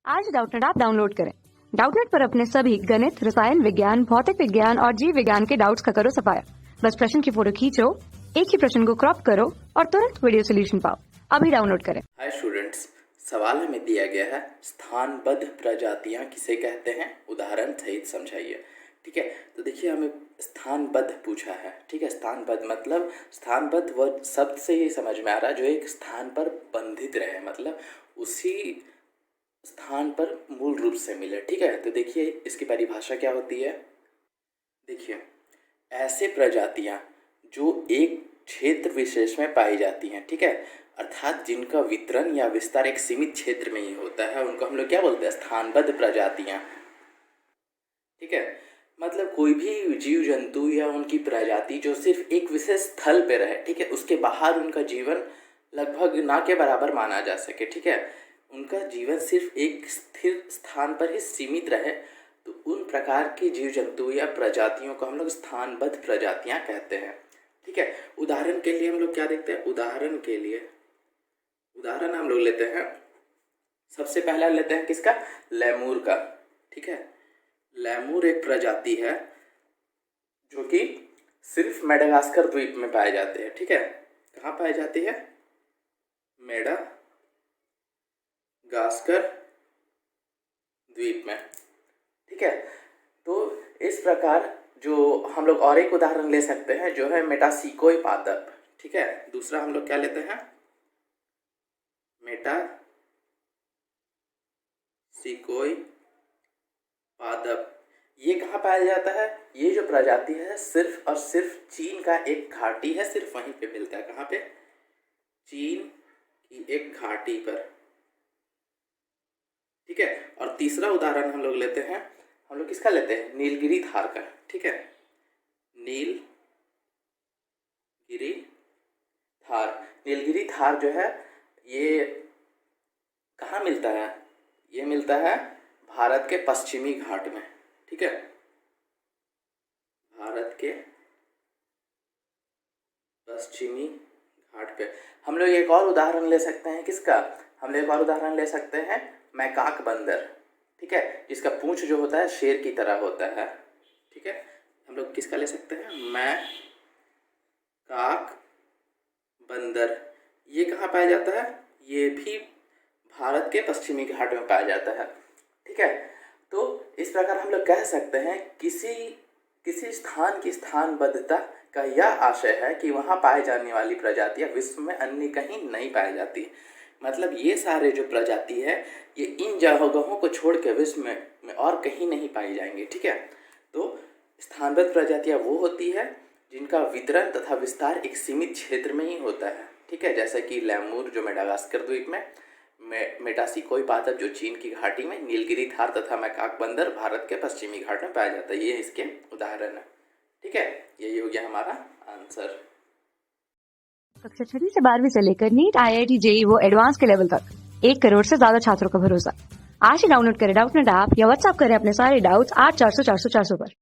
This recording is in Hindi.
आज डाउटनेट ऐप डाउनलोड करें। डाउटनेट पर अपने सभी गणित, रसायन विज्ञान, भौतिक विज्ञान और जीव विज्ञान के डाउट्स का करो सफाया। बस प्रश्न की फोटो खींचो, एक ही प्रश्न को क्रॉप करो और तुरंत वीडियो सोल्यूशन पाओ। अभी डाउनलोड करें। हाय स्टूडेंट्स, सवाल हमें दिया गया है स्थानबद्ध प्रजातियां किसे कहते हैं, उदाहरण सहित समझाइए। ठीक है, तो देखिए हमें स्थानबद्ध पूछा है। ठीक है, स्थानबद्ध मतलब स्थानबद्ध वह शब्द से ही समझ में आ रहा है जो एक स्थान पर बंधित रहे, मतलब उसी स्थान पर मूल रूप से मिले। ठीक है, तो देखिए इसकी परिभाषा क्या होती है। देखिए, ऐसे प्रजातियां जो एक क्षेत्र विशेष में पाई जाती हैं, ठीक है, अर्थात जिनका वितरण या विस्तार एक सीमित क्षेत्र में ही होता है, उनको हम लोग क्या बोलते हैं, स्थानबद्ध प्रजातियां। ठीक है, मतलब कोई भी जीव जंतु या उनकी प्रजाति जो सिर्फ एक विशेष स्थल पे रहे, ठीक है, उसके बाहर उनका जीवन लगभग ना के बराबर माना जा सके। ठीक है, उनका जीवन सिर्फ एक स्थिर स्थान पर ही सीमित रहे, तो उन प्रकार के जीव जंतु या प्रजातियों को हम लोग स्थानबद्ध प्रजातियां कहते हैं। ठीक है, उदाहरण के लिए हम लोग क्या देखते हैं, उदाहरण हम लोग लेते हैं, सबसे पहला लेते हैं किसका, लेमूर का। ठीक है, लेमूर एक प्रजाति है जो कि सिर्फ मेडागास्कर द्वीप में पाए जाते हैं। ठीक है, कहाँ पाई जाती है, मेडागास्कर द्वीप में। ठीक है, तो इस प्रकार जो हम लोग और एक उदाहरण ले सकते हैं जो है मेटासिकोई पादप। ठीक है, दूसरा हम लोग क्या लेते हैं, मेटासिकोई पादप। ये कहाँ पाया जाता है, ये जो प्रजाति है सिर्फ और सिर्फ चीन का एक घाटी है, सिर्फ वहीं पे मिलता है। कहाँ पे, चीन की एक घाटी पर। ठीक है, और तीसरा उदाहरण हम लोग लेते हैं, हम लोग किसका लेते हैं, नीलगिरी थार का। ठीक है, नीलगिरी थार जो है ये कहाँ मिलता है, ये मिलता है भारत के पश्चिमी घाट में। ठीक है, भारत के पश्चिमी घाट पे। हम लोग एक और उदाहरण ले सकते हैं किसका, हम लोग एक और उदाहरण ले सकते हैं मैकाक बंदर। ठीक है, जिसका पूंछ जो होता है शेर की तरह होता है। ठीक है, हम लोग किसका ले सकते हैं, मैकाक बंदर। ये कहाँ पाया जाता है, ये भी भारत के पश्चिमी घाट में पाया जाता है। ठीक है, तो इस प्रकार हम लोग कह सकते हैं किसी स्थान की स्थानबद्धता का यह आशय है कि वहाँ पाए जाने वाली प्रजातियाँ विश्व में अन्य कहीं नहीं पाई जाती। मतलब ये सारे जो प्रजाति है ये इन जगहों को छोड़ के विश्व में और कहीं नहीं पाई जाएंगे। ठीक है, तो स्थानबद्ध प्रजातियाँ वो होती है जिनका वितरण तथा विस्तार एक सीमित क्षेत्र में ही होता है। ठीक है, जैसे कि लेमूर जो मेडागास्कर द्वीप में, मेटासिकोई पादप जो चीन की घाटी में, नीलगिरी थार तथा मैकाक बंदर भारत के पश्चिमी घाट में पाया जाता है। ये इसके उदाहरण है। ठीक है, यही हो गया हमारा आंसर। कक्षा 6 से 12वीं से लेकर नीट, IIT, JEE वो एडवांस के लेवल तक 1 करोड़ से ज्यादा छात्रों का भरोसा। आज ही डाउनलोड करें डाउटनेट ऐप या व्हाट्सएप करें अपने सारे डाउट्स 8400 400 400 पर।